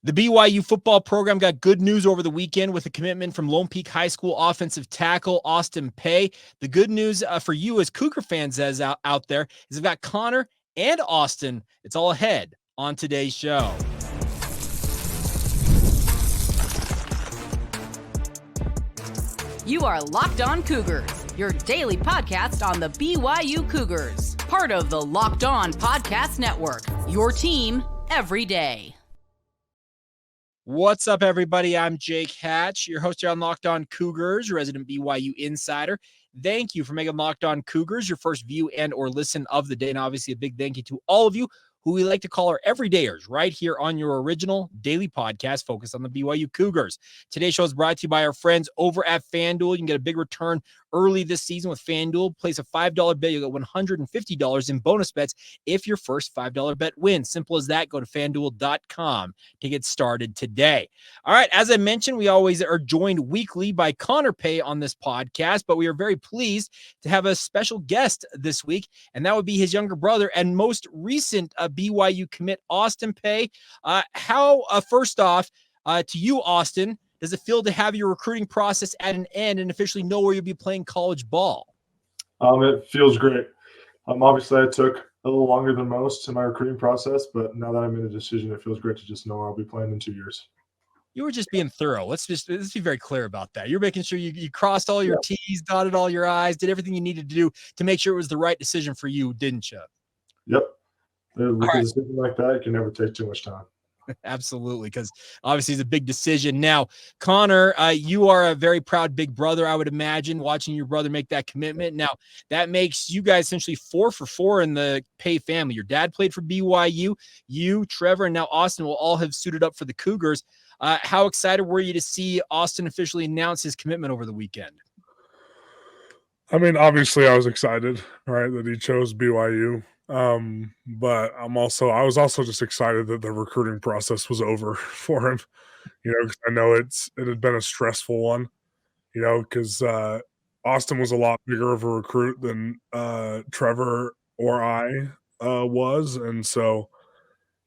The BYU football program got good news over the weekend with a commitment from Lone Peak High School offensive tackle Austin Pay. The good news for you as Cougar fans out there is they've got Connor and Austin. It's all ahead on today's show. You are Locked On Cougars, your daily podcast on the BYU Cougars, part of the Locked On Podcast Network, your team every day. What's up, everybody? I'm Jake Hatch, your host here on Locked On Cougars, resident BYU insider. Thank you for making Locked On Cougars your first view and or listen of the day. And obviously a big thank you to all of you who we like to call our everydayers right here on your original daily podcast focused on the BYU Cougars. Today's show is brought to you by our friends over at FanDuel. You can get a big return early this season with FanDuel. Place a $5 bet, you'll get $150 in bonus bets if your first $5 bet wins. Simple as that. Go to FanDuel.com to get started today. All right, as I mentioned, we always are joined weekly by Connor Pay on this podcast, but we are very pleased to have a special guest this week, and that would be his younger brother and most recent BYU commit, Austin Pay. First off, to you, Austin, does it feel to have your recruiting process at an end and officially know where you'll be playing college ball? It feels great. Obviously, I took a little longer than most in my recruiting process, but now that I'm in a decision, it feels great to just know where I'll be playing in 2 years. You were just being thorough. Let's be very clear about that. You're making sure you crossed all your T's, dotted all your I's, did everything you needed to do to make sure it was the right decision for you, didn't you? Yep. With a decision like that, it can never take too much time. Absolutely, because obviously it's a big decision. Now, Connor, you are a very proud big brother, I would imagine, watching your brother make that commitment. Now, that makes you guys essentially 4 for 4 in the Pay family. Your dad played for BYU, you, Trevor, and now Austin will all have suited up for the Cougars. How excited were you to see Austin officially announce his commitment over the weekend? I mean, obviously I was excited, right, that he chose BYU. But I was also just excited that the recruiting process was over for him, because I know it had been a stressful one, because Austin was a lot bigger of a recruit than Trevor or I was. And so,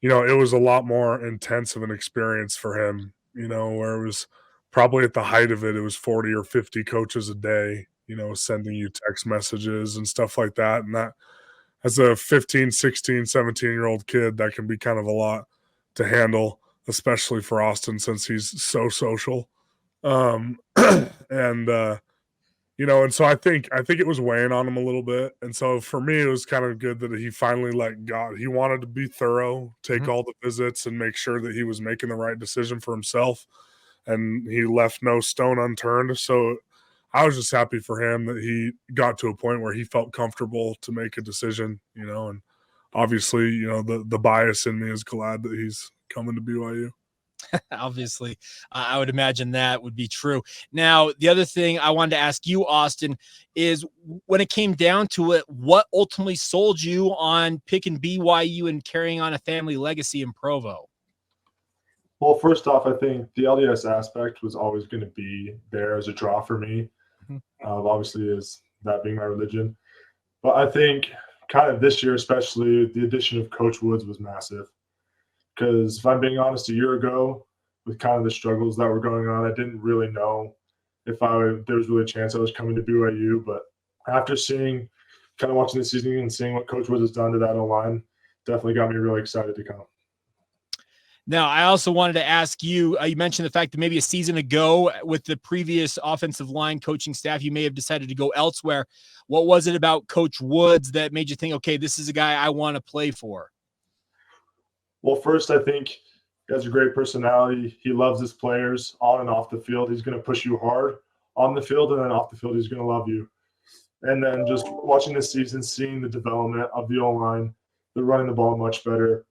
it was a lot more intense of an experience for him, where it was probably at the height of it, it was 40 or 50 coaches a day, sending you text messages and stuff like that. And that, as a 15, 16, 17-year-old kid, that can be kind of a lot to handle, especially for Austin since he's so social. And so I think it was weighing on him a little bit. And so for me, it was kind of good that he finally let God. He wanted to be thorough, take all the visits and make sure that he was making the right decision for himself. And he left no stone unturned. So I was just happy for him that he got to a point where he felt comfortable to make a decision, and obviously, the bias in me is glad that he's coming to BYU. Obviously, I would imagine that would be true. Now, the other thing I wanted to ask you, Austin, is when it came down to it, what ultimately sold you on picking BYU and carrying on a family legacy in Provo? Well, first off, I think the LDS aspect was always going to be there as a draw for me. Obviously, is that being my religion. But I think kind of this year, especially, the addition of Coach Woods was massive. Because if I'm being honest, a year ago, with kind of the struggles that were going on, I didn't really know if there was really a chance I was coming to BYU. But after watching the season and seeing what Coach Woods has done to that O-line, definitely got me really excited to come. Now, I also wanted to ask you, you mentioned the fact that maybe a season ago with the previous offensive line coaching staff, you may have decided to go elsewhere. What was it about Coach Woods that made you think, okay, this is a guy I want to play for? Well, first, I think he has a great personality. He loves his players on and off the field. He's going to push you hard on the field, and then off the field, he's going to love you. And then just watching this season, seeing the development of the O-line, they're running the ball much better.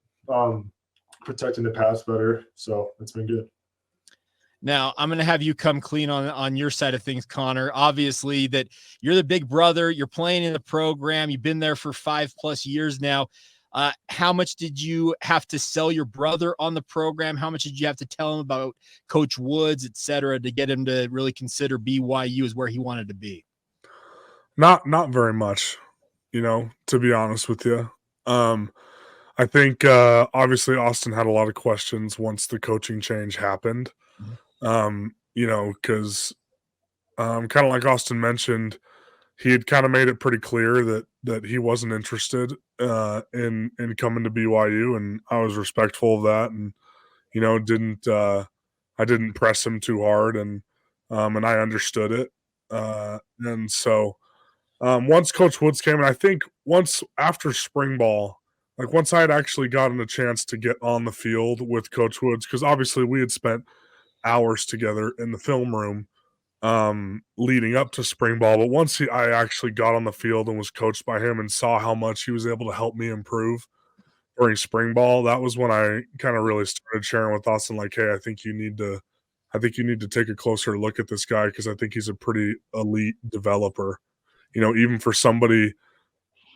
Protecting the pass better, so it's been good. Now, I'm going to have you come clean on your side of things, Connor. Obviously, that you're the big brother. You're playing in the program. You've been there for 5+ years now. How much did you have to sell your brother on the program? How much did you have to tell him about Coach Woods, et cetera, to get him to really consider BYU as where he wanted to be? Not very much, to be honest with you. I think obviously Austin had a lot of questions once the coaching change happened. Because kind of like Austin mentioned, he had kind of made it pretty clear that he wasn't interested in coming to BYU, and I was respectful of that, and didn't I didn't press him too hard, and I understood it, and so once Coach Woods came, and I think once after spring ball, like once I had actually gotten a chance to get on the field with Coach Woods, because obviously we had spent hours together in the film room leading up to spring ball. But once I actually got on the field and was coached by him and saw how much he was able to help me improve during spring ball, that was when I kind of really started sharing with Austin, like, hey, I think you need to take a closer look at this guy, because I think he's a pretty elite developer. Even for somebody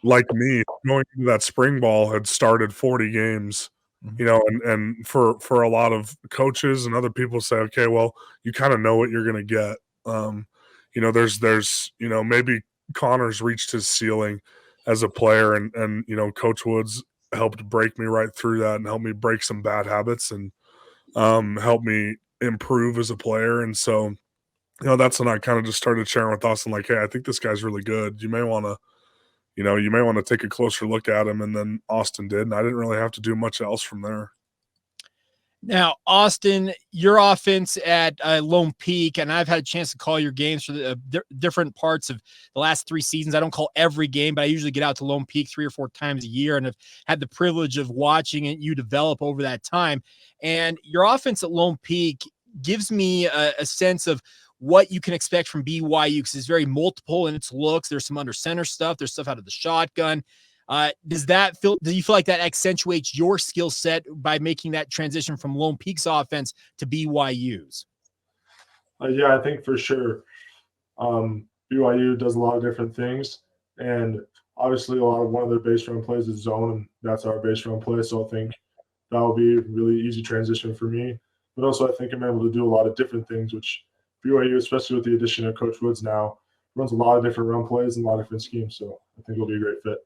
like me, going into that spring ball had started 40 games, and for a lot of coaches and other people say, okay, well, you kind of know what you're going to get. There's maybe Connor's reached his ceiling as a player, and Coach Woods helped break me right through that and help me break some bad habits and help me improve as a player. And so, that's when I kind of just started sharing with Austin, like, hey, I think this guy's really good. You may want to take a closer look at him. And then Austin did, and I didn't really have to do much else from there. Now, Austin, your offense at Lone Peak, and I've had a chance to call your games for the different parts of the last 3 seasons. I don't call every game, but I usually get out to Lone Peak 3 or 4 times a year, and have had the privilege of watching it, you develop over that time. And your offense at Lone Peak gives me a sense of what you can expect from BYU, because it's very multiple in its looks. There's some under center stuff. There's stuff out of the shotgun. Do you feel like that accentuates your skill set by making that transition from Lone Peak's offense to BYU's? Yeah, I think for sure. BYU does a lot of different things, and obviously one of their base run plays is zone, and that's our base run play. So I think that will be a really easy transition for me. But also I think I'm able to do a lot of different things, which BYU, especially with the addition of Coach Woods now, runs a lot of different run plays and a lot of different schemes. So I think it'll be a great fit.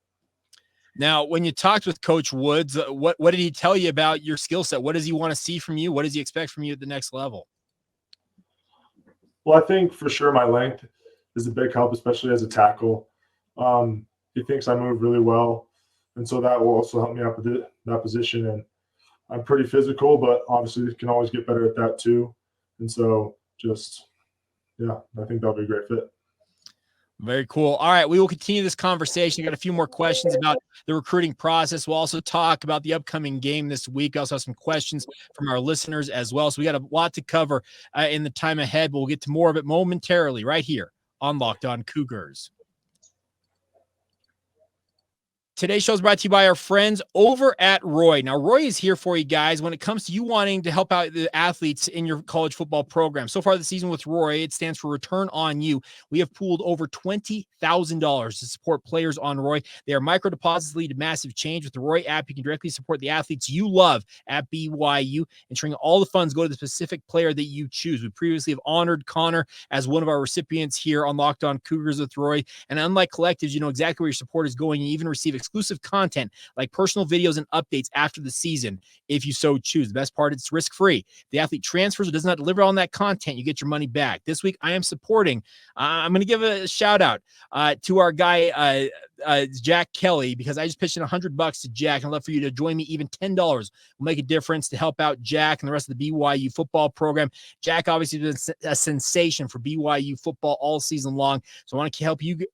Now, when you talked with Coach Woods, what did he tell you about your skill set? What does he want to see from you? What does he expect from you at the next level? Well, I think for sure my length is a big help, especially as a tackle. He thinks I move really well, and so that will also help me out with that position. And I'm pretty physical, but obviously can always get better at that too. And so I think that'll be a great fit. Very cool. All right, we will continue this conversation. I got a few more questions about the recruiting process. We'll also talk about the upcoming game this week. I also have some questions from our listeners as well. So we got a lot to cover in the time ahead, but we'll get to more of it momentarily right here on Locked On Cougars. Today's show is brought to you by our friends over at Roy. Now, Roy is here for you guys when it comes to you wanting to help out the athletes in your college football program. So far this season with Roy, it stands for Return on You. We have pooled over $20,000 to support players on Roy. They are micro deposits lead to massive change. With the Roy app, you can directly support the athletes you love at BYU, ensuring all the funds go to the specific player that you choose. We previously have honored Connor as one of our recipients here on Locked On Cougars with Roy. And unlike collectives, you know exactly where your support is going. You even receive exclusive content like personal videos and updates after the season if you so choose. The best part, it's risk-free. If the athlete transfers or does not deliver on that content, you get your money back. This week, I am supporting, I'm going to give a shout out to our guy, Jack Kelly, because I just pitched in $100 to Jack, and I'd love for you to join me. Even $10 will make a difference to help out Jack and the rest of the BYU football program. Jack obviously has been a sensation for BYU football all season long, so I want to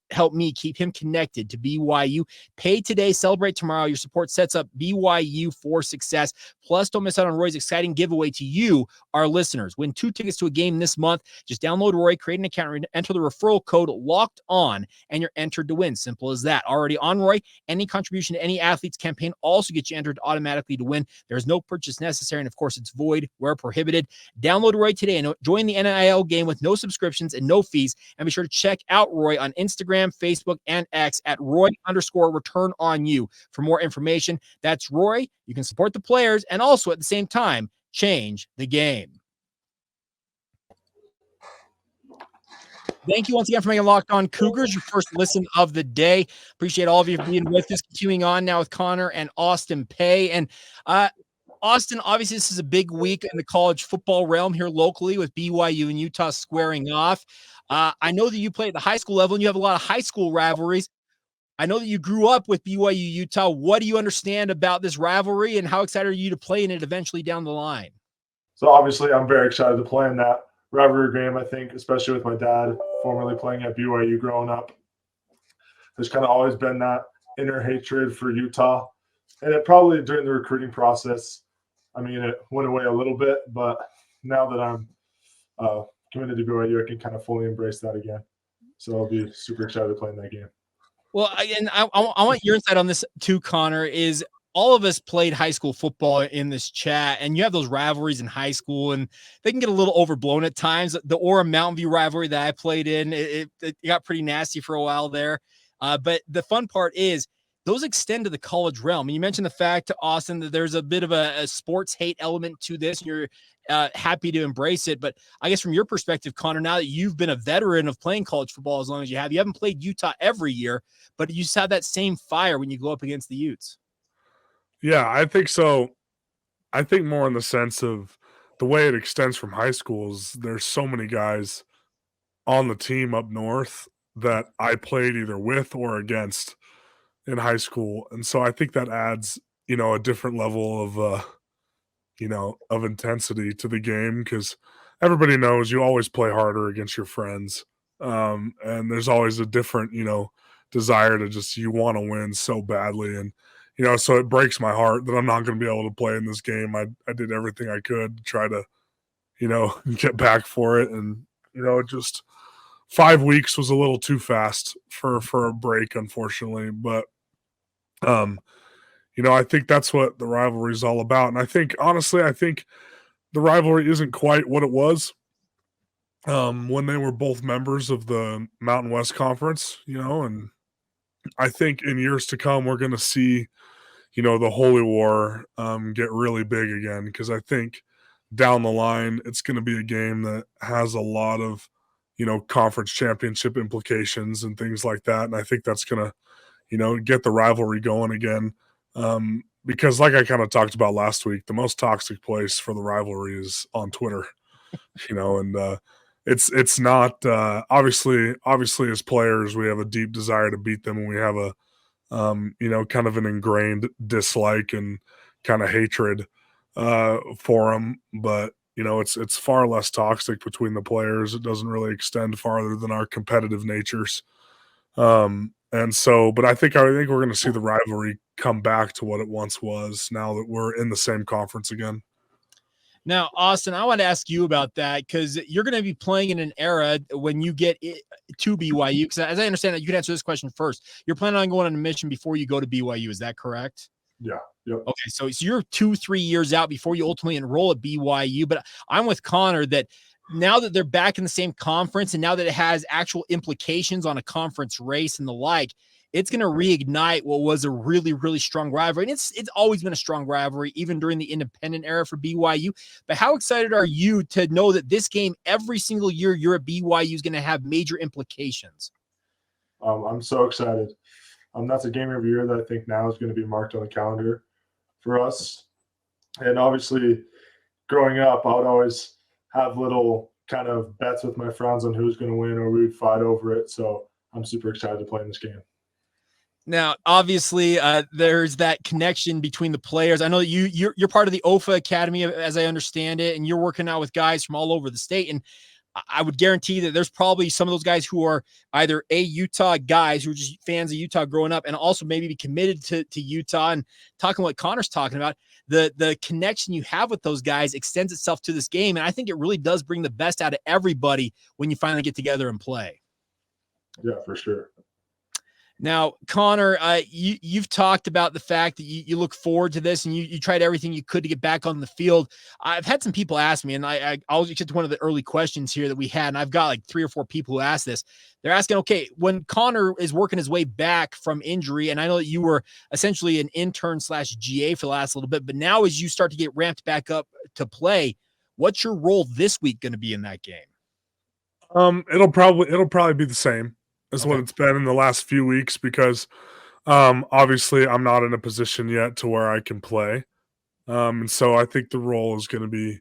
help me keep him connected to BYU. Pay today, celebrate tomorrow. Your support sets up BYU for success. Plus, don't miss out on Roy's exciting giveaway to you, our listeners. Win 2 tickets to a game this month. Just download Roy, create an account, enter the referral code Locked On, and you're entered to win. Simple as that. Already on Roy, any contribution to any athlete's campaign also gets you entered automatically to win. There's no purchase necessary, and of course, it's void where prohibited. Download Roy today and join the NIL game with no subscriptions and no fees. And be sure to check out Roy on Instagram, Facebook, and X at Roy_Return on You for more information. That's Roy. You can support the players and also at the same time change the game. Thank you once again for making Locked On Cougars your first listen of the day. Appreciate all of you for being with us. Continuing on now with Connor and Austin Pay. And Austin, obviously, this is a big week in the college football realm here locally with BYU and Utah squaring off. I know that you play at the high school level and you have a lot of high school rivalries. I know that you grew up with BYU-Utah. What do you understand about this rivalry and how excited are you to play in it eventually down the line? So obviously, I'm very excited to play in that rivalry game. I think, especially with my dad formerly playing at BYU growing up, there's kind of always been that inner hatred for Utah. And it probably during the recruiting process, I mean, it went away a little bit, but now that I'm committed to BYU, I can kind of fully embrace that again. So I'll be super excited to play in that game. Well, I want your insight on this too, Connor, is all of us played high school football in this chat, and you have those rivalries in high school, and they can get a little overblown at times. The Orem Mountain View rivalry that I played in, it got pretty nasty for a while there. But the fun part is those extend to the college realm. And you mentioned the fact, Austin, that there's a bit of a sports hate element to this. You're happy to embrace it. But I guess from your perspective, Connor, now that you've been a veteran of playing college football as long as you haven't played Utah every year, but you just have that same fire when you go up against the Utes. Yeah, I think so. I think more in the sense of the way it extends from high schools. There's so many guys on the team up north that I played either with or against in high school. And so I think that adds, a different level of, of intensity to the game because everybody knows you always play harder against your friends. And there's always a different, desire to just, you want to win so badly. And, so it breaks my heart that I'm not going to be able to play in this game. I did everything I could to try to, get back for it. And, just 5 weeks was a little too fast for a break, unfortunately. But, I think that's what the rivalry is all about. And I think, honestly, the rivalry isn't quite what it was when they were both members of the Mountain West Conference, and I think in years to come, we're going to see, the Holy War get really big again, because I think down the line, it's going to be a game that has a lot of, conference championship implications and things like that. And I think that's going to, get the rivalry going again. Because like I kind of talked about last week, the most toxic place for the rivalry is on Twitter, and it's not obviously as players, we have a deep desire to beat them, and we have a, kind of an ingrained dislike and kind of hatred for them. But, it's far less toxic between the players. It doesn't really extend farther than our competitive natures. And so, but I think we're going to see the rivalry come back to what it once was now that we're in the same conference again. Now, Austin, I want to ask you about that because you're going to be playing in an era when you get to BYU. Because as I understand it, you can answer this question first. You're planning on going on a mission before you go to BYU. Is that correct? Yeah. Yep. Okay, so you're 2-3 years out before you ultimately enroll at BYU. But I'm with Connor that now that they're back in the same conference and now that it has actual implications on a conference race and the like, it's going to reignite what was a really, really strong rivalry. And it's always been a strong rivalry, even during the independent era for BYU. But how excited are you to know that this game, every single year you're at BYU, is going to have major implications? I'm so excited. That's a game every year that I think now is going to be marked on the calendar for us. And obviously, growing up, I would always have little kind of bets with my friends on who's going to win, or we would fight over it. So I'm super excited to play in this game. Now, obviously, there's that connection between the players. I know that you're part of the OFA Academy, as I understand it, and you're working out with guys from all over the state. And I would guarantee that there's probably some of those guys who are either Utah guys who are just fans of Utah growing up and also maybe be committed to Utah. And talking what Connor's talking about, the connection you have with those guys extends itself to this game. And I think it really does bring the best out of everybody when you finally get together and play. Yeah, for sure. Now, Connor, you've talked about the fact that you look forward to this and you tried everything you could to get back on the field. I've had some people ask me, and I'll get to one of the early questions here that we had, and I've got like 3 or 4 people who asked this. They're asking, okay, when Connor is working his way back from injury, and I know that you were essentially an intern / GA for the last little bit, but now as you start to get ramped back up to play, what's your role this week going to be in that game? It'll probably be the same as Okay. what it's been in the last few weeks because obviously I'm not in a position yet to where I can play. And so I think the role is going to be,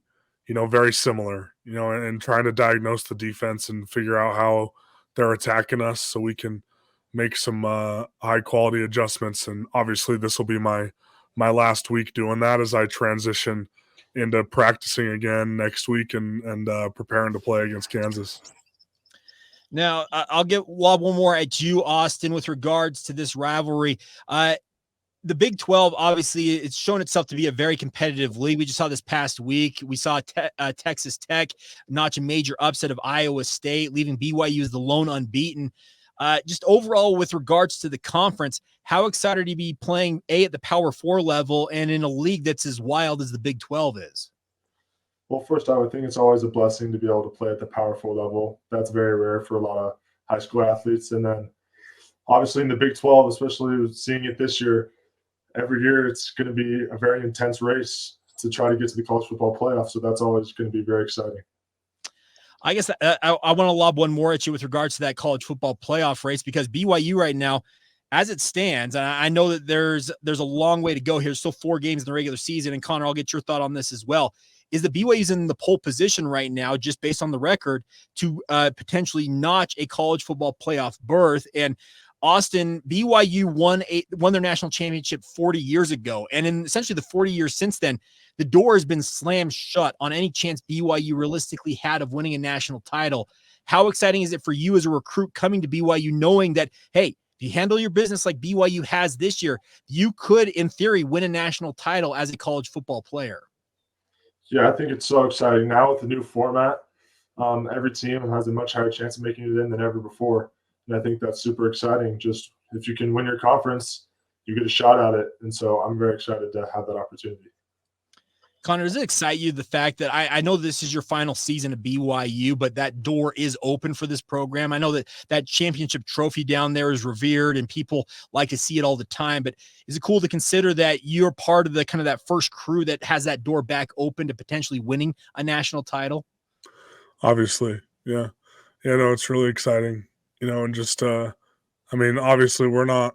very similar, and trying to diagnose the defense and figure out how they're attacking us so we can make some high quality adjustments. And obviously this will be my last week doing that as I transition into practicing again next week and preparing to play against Kansas. Now, I'll get lob one more at you, Austin, with regards to this rivalry. The Big 12, obviously, it's shown itself to be a very competitive league. We just saw this past week. We saw Texas Tech notch a major upset of Iowa State, leaving BYU as the lone unbeaten. Just overall, with regards to the conference, how excited are you to be playing at the Power 4 level and in a league that's as wild as the Big 12 is? Well, first, I would think it's always a blessing to be able to play at the Power 4 level. That's very rare for a lot of high school athletes. And then, obviously, in the Big 12, especially seeing it this year, every year it's going to be a very intense race to try to get to the college football playoff. So that's always going to be very exciting. I guess I want to lob one more at you with regards to that college football playoff race, because BYU right now, as it stands, and I know that there's a long way to go here. There's still 4 games in the regular season. And Connor, I'll get your thought on this as well. Is the BYU's in the pole position right now, just based on the record, to potentially notch a college football playoff berth? And Austin, BYU won their national championship 40 years ago. And in essentially the 40 years since then, the door has been slammed shut on any chance BYU realistically had of winning a national title. How exciting is it for you as a recruit coming to BYU, knowing that, hey, if you handle your business like BYU has this year, you could, in theory, win a national title as a college football player? Yeah, I think it's so exciting now with the new format. Every team has a much higher chance of making it in than ever before. And I think that's super exciting. Just if you can win your conference, you get a shot at it. And so I'm very excited to have that opportunity. Connor, does it excite you, the fact that I know this is your final season at BYU, but that door is open for this program? I know that championship trophy down there is revered and people like to see it all the time, but is it cool to consider that you're part of the kind of that first crew that has that door back open to potentially winning a national title? Obviously. Yeah. Yeah, no, it's really exciting, and just, obviously we're not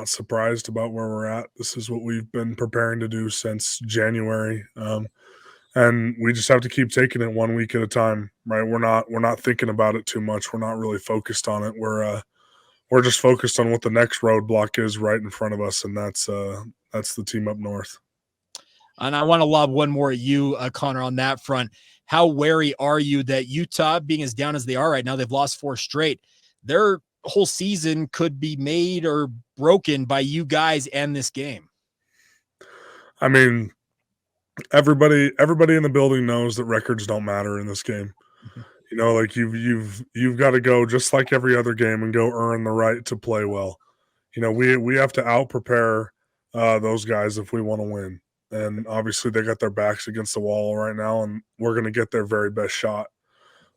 surprised about where we're at. This is what we've been preparing to do since January. And we just have to keep taking it 1 week at a time, right? We're not thinking about it too much. We're not really focused on it. We're just focused on what the next roadblock is right in front of us, and that's the team up north. And I want to lob one more at you, Connor, on that front. How wary are you that Utah, being as down as they are right now, they've lost 4 straight, their whole season could be made or broken by you guys and this game? I mean, everybody in the building knows that records don't matter in this game. Like you've got to go just like every other game and go earn the right to play well. We have to out prepare those guys if we want to win. And obviously they got their backs against the wall right now, and we're going to get their very best shot.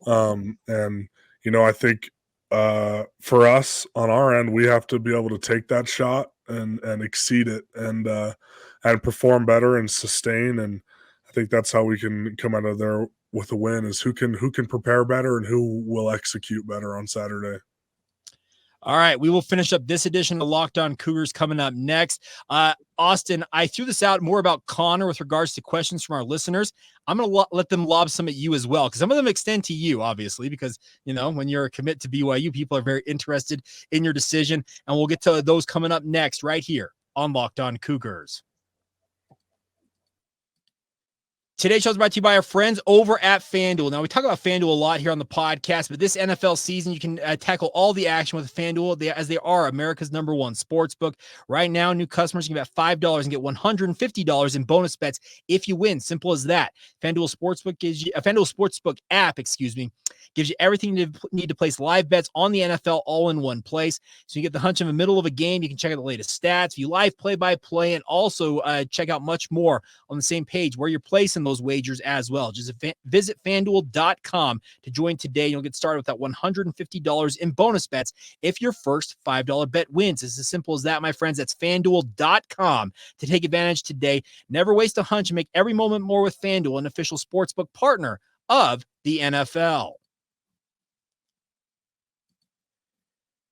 And I think for us on our end, we have to be able to take that shot and exceed it and perform better and sustain. And I think that's how we can come out of there with a win, is who can prepare better and who will execute better on Saturday. All right, we will finish up this edition of Locked On Cougars coming up next. Austin, I threw this out more about Connor with regards to questions from our listeners. I'm going to let them lob some at you as well, because some of them extend to you, obviously, because, when you're a commit to BYU, people are very interested in your decision. And we'll get to those coming up next right here on Locked On Cougars. Today's show is brought to you by our friends over at FanDuel. Now, we talk about FanDuel a lot here on the podcast, but this NFL season, you can tackle all the action with FanDuel, as they are America's #1 sportsbook. Right now, new customers can bet $5 and get $150 in bonus bets if you win. Simple as that. FanDuel Sportsbook app, gives you everything you need to place live bets on the NFL all in one place. So you get the hunch in the middle of a game. You can check out the latest stats, view live play-by-play, and also check out much more on the same page where you're placing those wagers as well. Just visit FanDuel.com to join today. You'll get started with that $150 in bonus bets if your first $5 bet wins. It's as simple as that, my friends. That's FanDuel.com to take advantage today. Never waste a hunch and make every moment more with FanDuel, an official sportsbook partner of the NFL.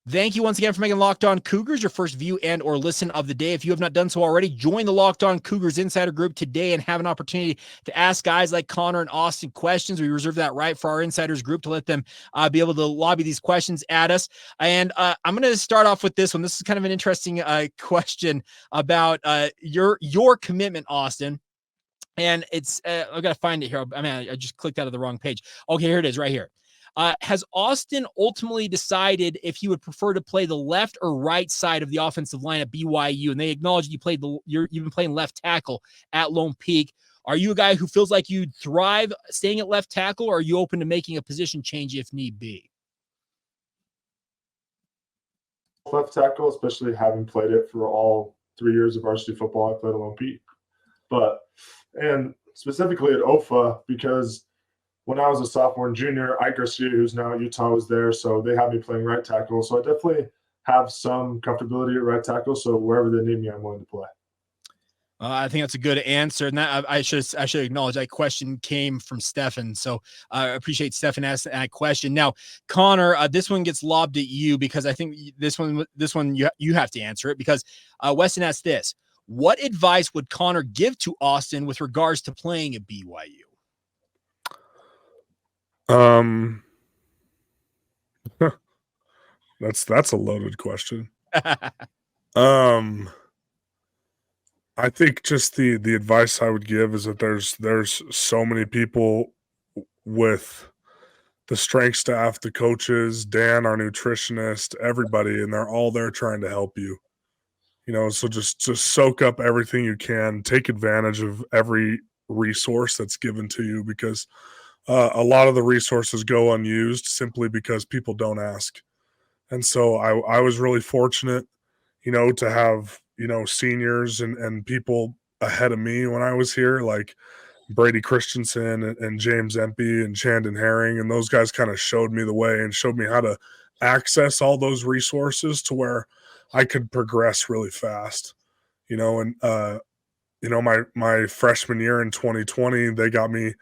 Thank you once again for making Locked On Cougars your first view and or listen of the day. If you have not done so already, join the Locked On Cougars Insider Group today and have an opportunity to ask guys like Connor and Austin questions. We reserve that right for our Insiders Group to let them be able to lobby these questions at us. And I'm going to start off with this one. This is kind of an interesting question about your commitment, Austin. And it's I've got to find it here. I mean, I just clicked out of the wrong page. Okay, here it is right here. Has Austin ultimately decided if he would prefer to play the left or right side of the offensive line at BYU? And they acknowledge you've been playing left tackle at Lone Peak. Are you a guy who feels like you'd thrive staying at left tackle, or are you open to making a position change if need be? Left tackle, especially having played it for all 3 years of varsity football. I played at Lone Peak. And specifically at OFA, because when I was a sophomore and junior, Ike Garcia, who's now at Utah, was there, so they had me playing right tackle. So I definitely have some comfortability at right tackle. So wherever they need me, I'm willing to play. I think that's a good answer, and that I should acknowledge that question came from Stefan. So I appreciate Stefan asking that question. Now, Connor, this one gets lobbed at you because I think this one you have to answer it because Weston asked this: what advice would Connor give to Austin with regards to playing at BYU? That's a loaded question. I think just the advice I would give is that there's so many people with the strength staff, the coaches, Dan, our nutritionist, everybody, and they're all there trying to help you. So just soak up everything you can, take advantage of every resource that's given to you because a lot of the resources go unused simply because people don't ask. And so I was really fortunate, to have, seniors and people ahead of me when I was here, like Brady Christensen and James Empey and Chandon Herring. And those guys kind of showed me the way and showed me how to access all those resources to where I could progress really fast, and my freshman year in 2020, they got me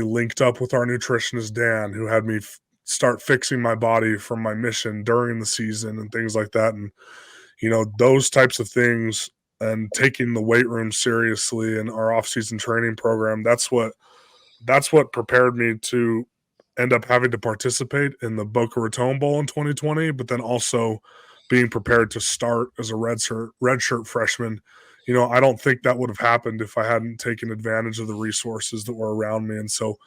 linked up with our nutritionist, Dan, who had me start fixing my body from my mission during the season and things like that. And, those types of things and taking the weight room seriously and our off-season training program, that's what prepared me to end up having to participate in the Boca Raton Bowl in 2020, but then also being prepared to start as a redshirt freshman. I don't think that would have happened if I hadn't taken advantage of the resources that were around me. And so,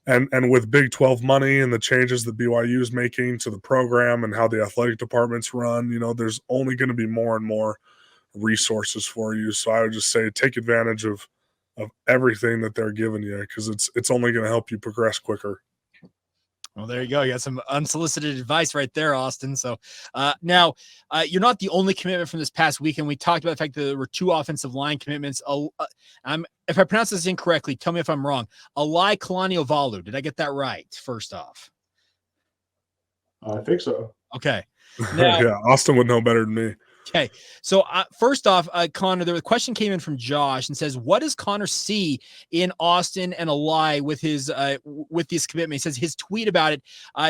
and with Big 12 money and the changes that BYU is making to the program and how the athletic departments run, there's only going to be more and more resources for you. So I would just say take advantage of everything that they're giving you because it's only going to help you progress quicker. Well, there you go. You got some unsolicited advice right there, Austin. So now you're not the only commitment from this past weekend. We talked about the fact that there were 2 offensive line commitments. If I pronounce this incorrectly, tell me if I'm wrong. Alai Kalaniuvalu. Did I get that right? First off. I think so. Okay. Now, yeah, Austin would know better than me. Okay. So first off, Connor, the question came in from Josh and says, what does Connor see in Austin and Alai with this commitment? He says his tweet about it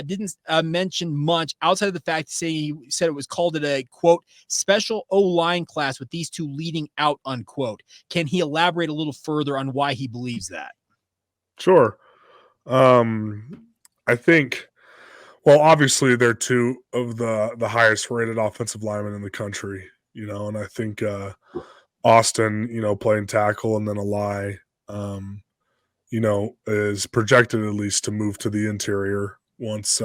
didn't mention much outside of the fact he said it was called a, quote, special O-line class with these 2 leading out, unquote. Can he elaborate a little further on why he believes that? Sure. I think, well, obviously they're 2 of the highest rated offensive linemen in the country, and I think Austin, playing tackle, and then Alai, is projected at least to move to the interior once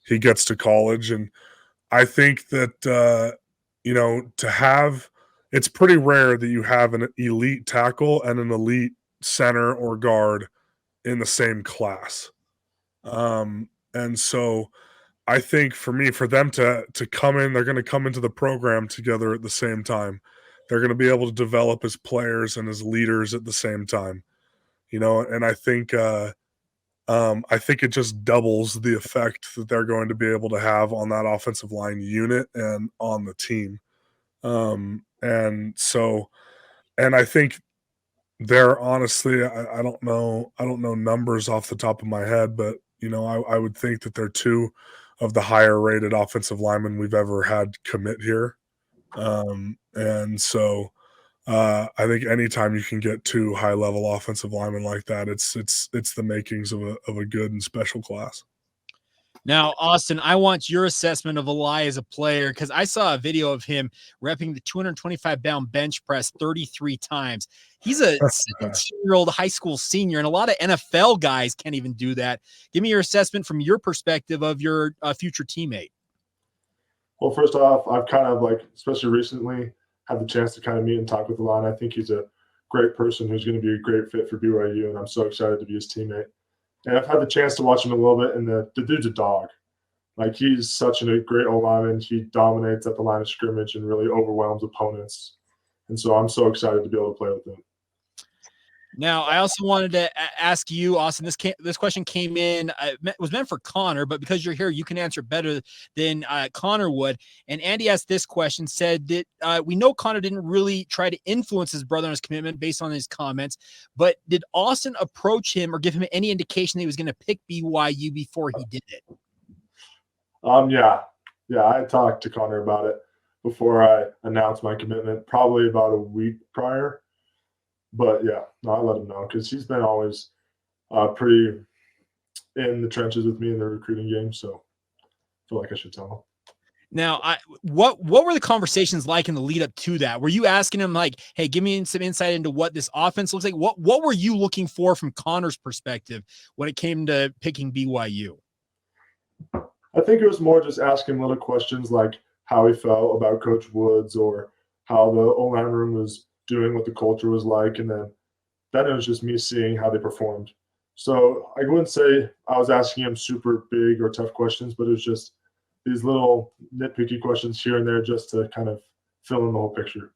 he gets to college. And I think that, to have, it's pretty rare that you have an elite tackle and an elite center or guard in the same class. And so I think for them to come in, they're going to come into the program together at the same time. They're going to be able to develop as players and as leaders at the same time, and I think it just doubles the effect that they're going to be able to have on that offensive line unit and on the team. And I think they're honestly, I don't know numbers off the top of my head, but I would think that they're 2 the higher rated offensive linemen we've ever had commit here. And so I think anytime you can get 2 high level offensive linemen like that, it's the makings of a good and special class. Now, Austin, I want your assessment of Alai as a player, because I saw a video of him repping the 225-pound bench press 33 times. He's a 17-year-old high school senior, and a lot of NFL guys can't even do that. Give me your assessment from your perspective of your future teammate. Well, first off, I've kind of especially recently, had the chance to kind of meet and talk with Alai. I think he's a great person who's going to be a great fit for BYU, and I'm so excited to be his teammate. And I've had the chance to watch him a little bit, and the dude's a dog. He's such a great O-lineman. He dominates at the line of scrimmage and really overwhelms opponents. And so I'm so excited to be able to play with him. Now, I also wanted to ask you, Austin, this question came in, was meant for Connor, but because you're here, you can answer better than Connor would. And Andy asked this question, said that we know Connor didn't really try to influence his brother on his commitment based on his comments, but did Austin approach him or give him any indication that he was going to pick BYU before he did it? Yeah, I talked to Connor about it before I announced my commitment, probably about a week prior. But yeah, I let him know because he's been always pretty in the trenches with me in the recruiting game. So I feel like I should tell him. Now, what were the conversations like in the lead up to that? Were you asking him hey, give me some insight into what this offense looks like? What were you looking for from Connor's perspective when it came to picking BYU? I think it was more just asking little questions like how he felt about Coach Woods or how the O-line room was doing, what the culture was like, and then it was just me seeing how they performed. So I wouldn't say I was asking him super big or tough questions, but it was just these little nitpicky questions here and there just to kind of fill in the whole picture.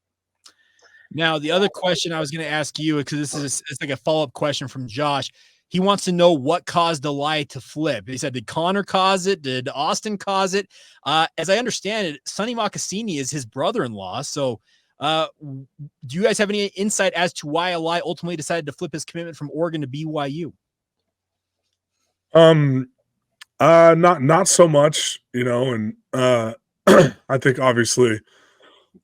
Now, the other question I was going to ask you, because it's like a follow-up question from Josh. He wants to know what caused Alai to flip. He said, did Connor cause it? Did Austin cause it? As I understand it, Sonny Mocassini is his brother-in-law. So do you guys have any insight as to why Alai ultimately decided to flip his commitment from Oregon to BYU? Not so much, and I think obviously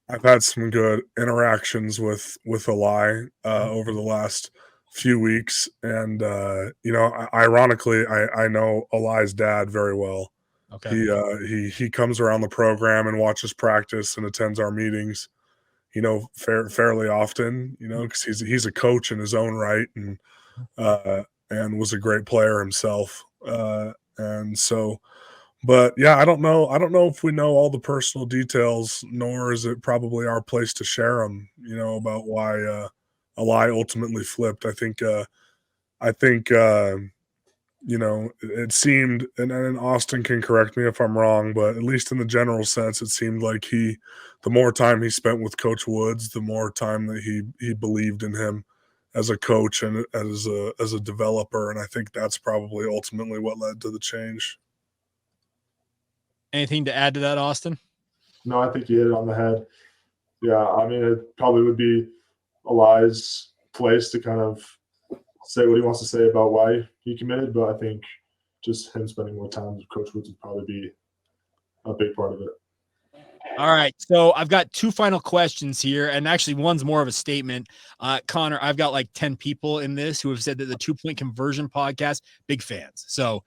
I've had some good interactions with Alai over the last few weeks, and ironically, I know Alai's dad very well. Okay. He comes around the program and watches practice and attends our meetings, fairly often, because he's a coach in his own right, and was a great player himself. And so, but yeah, I don't know if we know all the personal details, nor is it probably our place to share them, about why Alai ultimately flipped. I think it seemed, and Austin can correct me if I'm wrong, but at least in the general sense, it seemed like the more time he spent with Coach Woods, the more time that he believed in him as a coach and as a developer. And I think that's probably ultimately what led to the change. Anything to add to that, Austin? No, I think you hit it on the head. Yeah, I mean, it probably would be Alai's place to kind of say what he wants to say about why he committed, but I think just him spending more time with Coach Woods would probably be a big part of it. All right, so I've got 2 final questions here, and actually one's more of a statement. Connor, I've got like 10 people in this who have said that the 2-point conversion podcast, big fans. So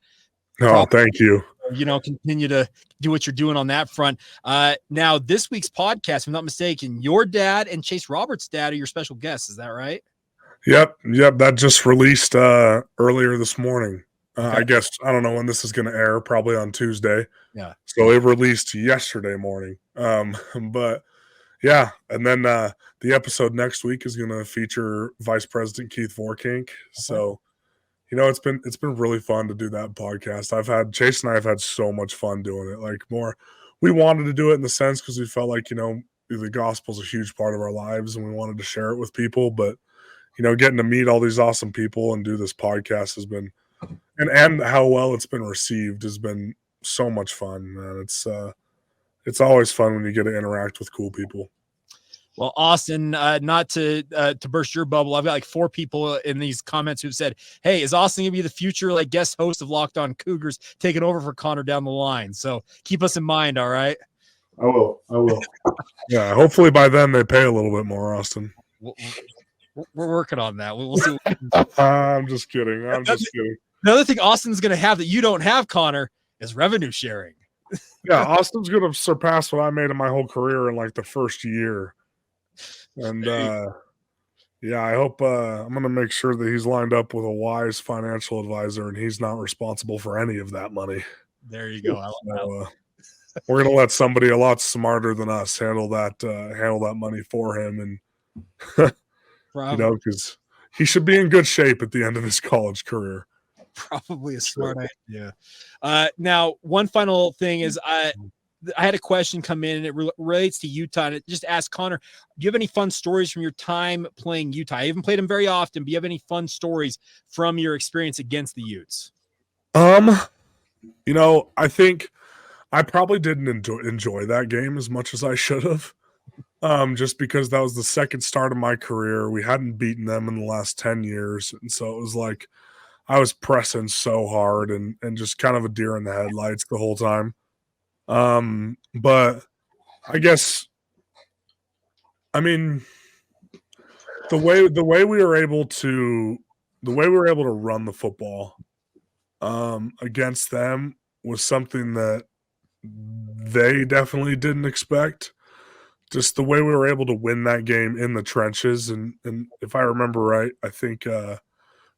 thank you. Continue to do what you're doing on that front. Now, this week's podcast, if I'm not mistaken, your dad and Chase Roberts' dad are your special guests. Is that right? Yep. That just released earlier this morning. Okay. I guess, I don't know when this is going to air, probably on Tuesday. Yeah. So it released yesterday morning. But yeah, and then the episode next week is going to feature Vice President Keith Vorkink. Okay. So, it's been really fun to do that podcast. Chase and I have had so much fun doing it. We wanted to do it in the sense because we felt like, the gospel's a huge part of our lives and we wanted to share it with people, but getting to meet all these awesome people and do this podcast has been, and how well it's been received has been so much fun, man. It's always fun when you get to interact with cool people. Well, Austin, not to burst your bubble, I've got like 4 people in these comments who've said, "Hey, is Austin gonna be the future like guest host of Locked On Cougars, taking over for Connor down the line?" So keep us in mind, all right? I will. Yeah, hopefully by then they pay a little bit more, Austin. We're working on that. We'll see. I'm just kidding. The other thing Austin's gonna have that you don't have, Connor, is revenue sharing. Yeah, Austin's gonna surpass what I made in my whole career in like the first year. And yeah, I hope I'm gonna make sure that he's lined up with a wise financial advisor and he's not responsible for any of that money. There you go. We're gonna let somebody a lot smarter than us handle that money for him, and because he should be in good shape at the end of his college career. Probably a smart idea. Now, one final thing is I had a question come in, and it relates to Utah. And it just asked Connor, do you have any fun stories from your time playing Utah? I haven't played them very often, but do you have any fun stories from your experience against the Utes? I think I probably didn't enjoy that game as much as I should have. Just because that was the second start of my career. We hadn't beaten them in the last 10 years. And so it was like I was pressing so hard and just kind of a deer in the headlights the whole time. But I guess, I mean, the way we were able to run the football against them was something that they definitely didn't expect. Just the way we were able to win that game in the trenches, and if I remember right, I think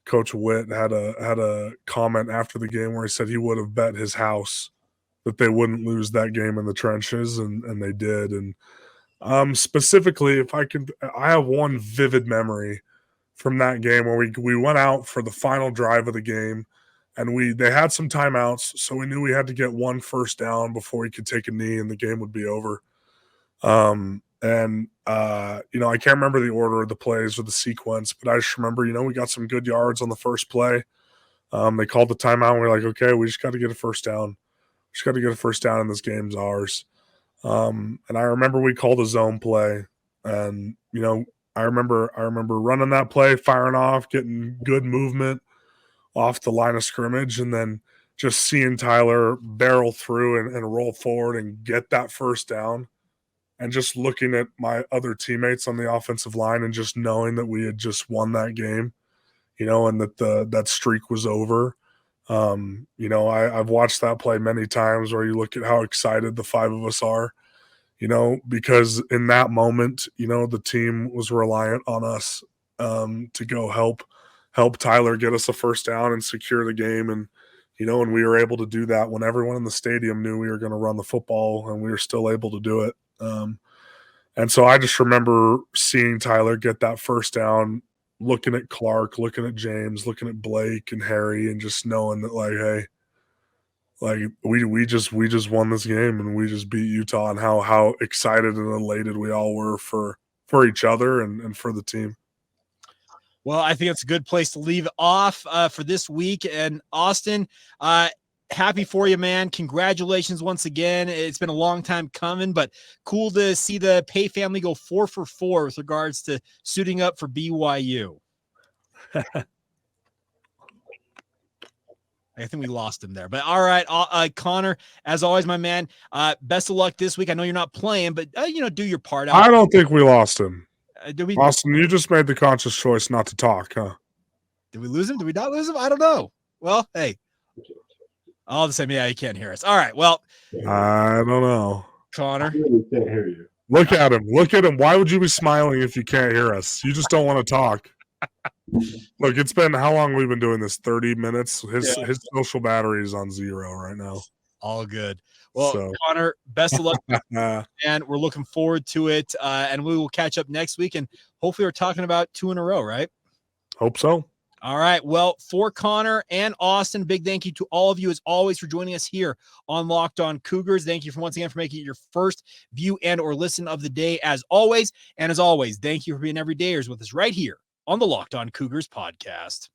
Coach Witt had a comment after the game where he said he would have bet his house that they wouldn't lose that game in the trenches, and they did. And specifically, I have one vivid memory from that game where we went out for the final drive of the game, and they had some timeouts, so we knew we had to get one first down before we could take a knee and the game would be over. I can't remember the order of the plays or the sequence, but I just remember, we got some good yards on the first play. They called the timeout and we're like, okay, we just got to get a first down. We just got to get a first down and this game's ours. And I remember we called a zone play, and, I remember running that play, firing off, getting good movement off the line of scrimmage, and then just seeing Tyler barrel through and roll forward and get that first down. And just looking at my other teammates on the offensive line and just knowing that we had just won that game, and that that streak was over. I've watched that play many times where you look at how excited the 5 of us are, because in that moment, the team was reliant on us to go help Tyler get us a first down and secure the game. And we were able to do that when everyone in the stadium knew we were going to run the football, and we were still able to do it. And so I just remember seeing Tyler get that first down, looking at Clark, looking at James, looking at Blake and Harry, and just knowing that, like, hey, like we just won this game and we just beat Utah, and how excited and elated we all were for each other and for the team. Well, I think it's a good place to leave off for this week. And Austin, happy for you, man. Congratulations once again. It's been a long time coming, but cool to see the Pay family go 4 for 4 with regards to suiting up for BYU. I think we lost him there, but all right. Connor, as always, my man, best of luck this week. I know you're not playing, but do your part out. I don't think we lost him. Did we, Austin, you just made the conscious choice not to talk, huh? Did we lose him? Did we not lose him? I don't know. Well, hey, all of a sudden, yeah, he can't hear us. All right. Well, I don't know. Connor, I really can't hear you. Look at him. Look at him. Why would you be smiling if you can't hear us? You just don't want to talk. Look, it's been how long we've been doing this? 30 minutes. His social battery is on 0 right now. All good. Well, Connor, best of luck, and we're looking forward to it. And we will catch up next week, and hopefully we're talking about 2 in a row, right? Hope so. All right. Well, for Connor and Austin, big thank you to all of you as always for joining us here on Locked On Cougars. Thank you once again for making it your first view and or listen of the day as always. And as always, thank you for being everydayers with us right here on the Locked On Cougars podcast.